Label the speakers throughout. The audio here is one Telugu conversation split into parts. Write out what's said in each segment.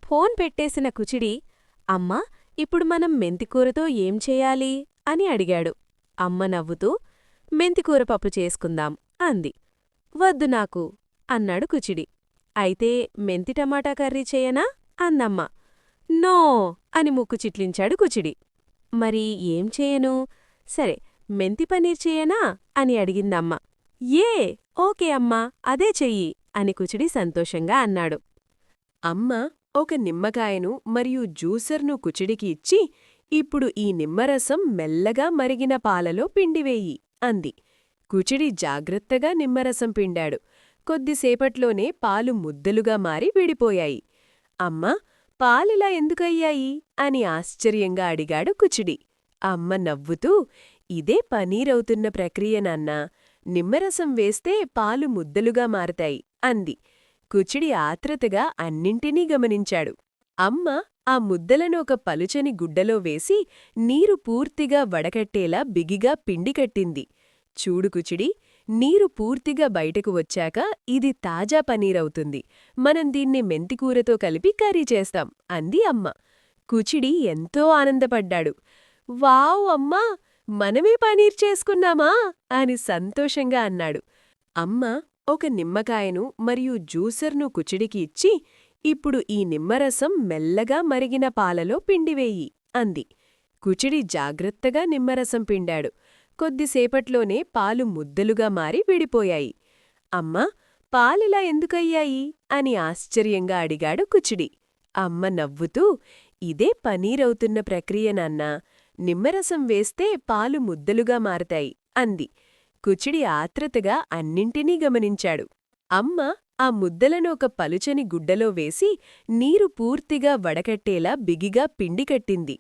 Speaker 1: ఫోన్ పెట్టేసిన కుచిడి, అమ్మా, ఇప్పుడు మనం మెంతికూరతో ఏం చేయాలి అని అడిగాడు. అమ్మ నవ్వుతూ, మెంతికూర పప్పు చేసుకుందాం అంది. వద్దు నాకు అన్నాడు కుచిడి. అయితే మెంతి టమాటా కర్రీ చేయనా అందమ్మ. నో అని ముక్కు చిట్లించాడు కుచిడి. మరి ఏం చేయను? సరే, మెంతి పనీర్ చేయనా అని అడిగిందమ్మ. ఏ ఓకే అమ్మా, అదే చెయ్యి అని కుచిడి సంతోషంగా అన్నాడు.
Speaker 2: అమ్మ ఒక నిమ్మకాయను మరియు జ్యూసర్ను కుచిడికి ఇచ్చి, ఇప్పుడు ఈ నిమ్మరసం మెల్లగా మరిగిన పాలలో పిండివేయి అంది. కుచిడి జాగ్రత్తగా నిమ్మరసం పిండాడు. కొద్దిసేపట్లోనే పాలు ముద్దలుగా మారి విడిపోయాయి. అమ్మా, పాలిలా ఎందుకయ్యాయి అని ఆశ్చర్యంగా అడిగాడు కుచిడి. అమ్మ నవ్వుతూ, ఇదే పనీరవుతున్న ప్రక్రియ నాన్నా. నిమ్మరసం వేస్తే పాలు ముద్దలుగా మారతాయి అంది. కుచిడి ఆత్రతగా అన్నింటినీ గమనించాడు. అమ్మ ఆ ముద్దలను ఒక పలుచని గుడ్డలో వేసి నీరు పూర్తిగా వడకట్టేలా బిగిగా పిండి కట్టింది. చూడు కుచిడి, నీరు పూర్తిగా బయటకు వచ్చాక ఇది తాజా పనీరవుతుంది. మనం దీన్ని మెంతికూరతో కలిపి కర్రీ చేస్తాం అంది అమ్మ. కుచిడి ఎంతో ఆనందపడ్డాడు. వావ్ అమ్మా, మనమే పనీర్ చేసుకున్నామా అని సంతోషంగా అన్నాడు. అమ్మ ఒక నిమ్మకాయను మరియు జ్యూసర్ను కుచిడికి ఇచ్చి, ఇప్పుడు ఈ నిమ్మరసం మెల్లగా మరిగిన పాలలో పిండివేయి అంది. కుచిడి జాగ్రత్తగా నిమ్మరసం పిండాడు. కొద్దిసేపట్లోనే పాలు ముద్దలుగా మారి విడిపోయాయి. అమ్మా, పాలిలా ఎందుకయ్యాయి అని ఆశ్చర్యంగా అడిగాడు కుచిడి. అమ్మ నవ్వుతూ, ఇదే పనీరవుతున్న ప్రక్రియ నాన్నా. నిమ్మరసం వేస్తే పాలు ముద్దలుగా మారతాయి అంది. కుచిడి ఆత్రతగా అన్నింటినీ గమనించాడు. అమ్మ ఆ ముద్దలను ఒక పలుచని గుడ్డలో వేసి నీరు పూర్తిగా వడకట్టేలా బిగిగా పిండి కట్టింది.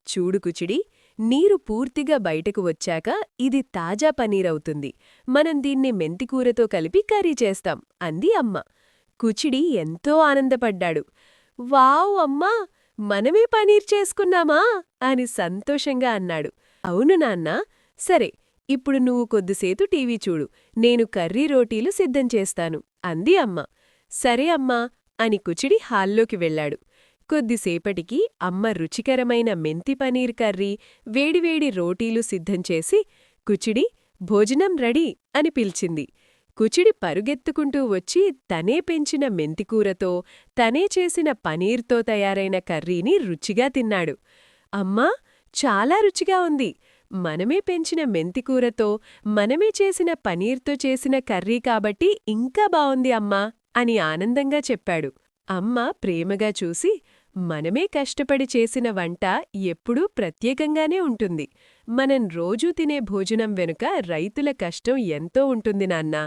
Speaker 2: చూడు కుచిడి, నీరు పూర్తిగా బయటకు వచ్చాక ఇది తాజా పనీరవుతుంది. మనం దీన్ని మెంతికూరతో కలిపి కర్రీ చేస్తాం అంది అమ్మ. కుచిడి ఎంతో ఆనందపడ్డాడు. వావ్ అమ్మా, మనమే పనీర్ చేసుకున్నామా అని సంతోషంగా అన్నాడు. అవును నాన్నా. సరే, ఇప్పుడు నువ్వు కొద్దిసేపు టీవీ చూడు, నేను కర్రీ రోటీలు సిద్ధం చేస్తాను అంది అమ్మ. సరే అమ్మా అని కుచిడి హాల్లోకి వెళ్లాడు. కొద్దిసేపటికి అమ్మ రుచికరమైన మెంతి పనీర్ కర్రీ, వేడివేడి రోటీలు సిద్ధంచేసి, కుచిడి, భోజనం రెడీ అని పిలిచింది. కుచిడి పరుగెత్తుకుంటూ వచ్చి తనే పెంచిన మెంతికూరతో, తనే చేసిన పనీర్తో తయారైన కర్రీని రుచిగా తిన్నాడు. అమ్మా, చాలా రుచిగా ఉంది. మనమే పెంచిన మెంతికూరతో, మనమే చేసిన పనీర్తో చేసిన కర్రీ కాబట్టి ఇంకా బావుంది అమ్మా అని ఆనందంగా చెప్పాడు. అమ్మ ప్రేమగా చూసి, మనమే కష్టపడి చేసిన వంట ఎప్పుడూ ప్రత్యేకంగానే ఉంటుంది. మనం రోజూ తినే భోజనం వెనుక రైతుల కష్టం ఎంతో ఉంటుంది నాన్నా.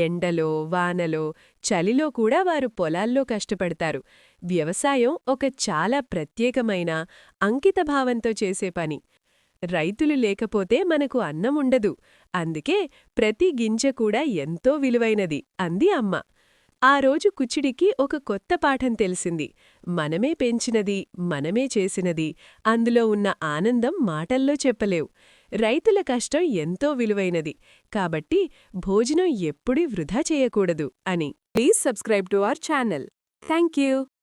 Speaker 2: ఎండలో, వానలో, చలిలో కూడా వారు పొలాల్లో కష్టపడతారు. వ్యవసాయం ఒక చాలా ప్రత్యేకమైన, అంకితభావంతో చేసే పని. రైతులు లేకపోతే మనకు అన్నం ఉండదు. అందుకే ప్రతి గింజ కూడా ఎంతో విలువైనది అంది అమ్మ. ఆ రోజు కుచిడికి ఒక కొత్త పాఠం తెలిసింది. మనమే పెంచినది, మనమే చేసినది, అందులో ఉన్న ఆనందం మాటల్లో చెప్పలేవు. రైతుల కష్టం ఎంతో విలువైనది, కాబట్టి భోజనం ఎప్పుడూ వృధా చేయకూడదు అని. Please subscribe to our channel. Thank you.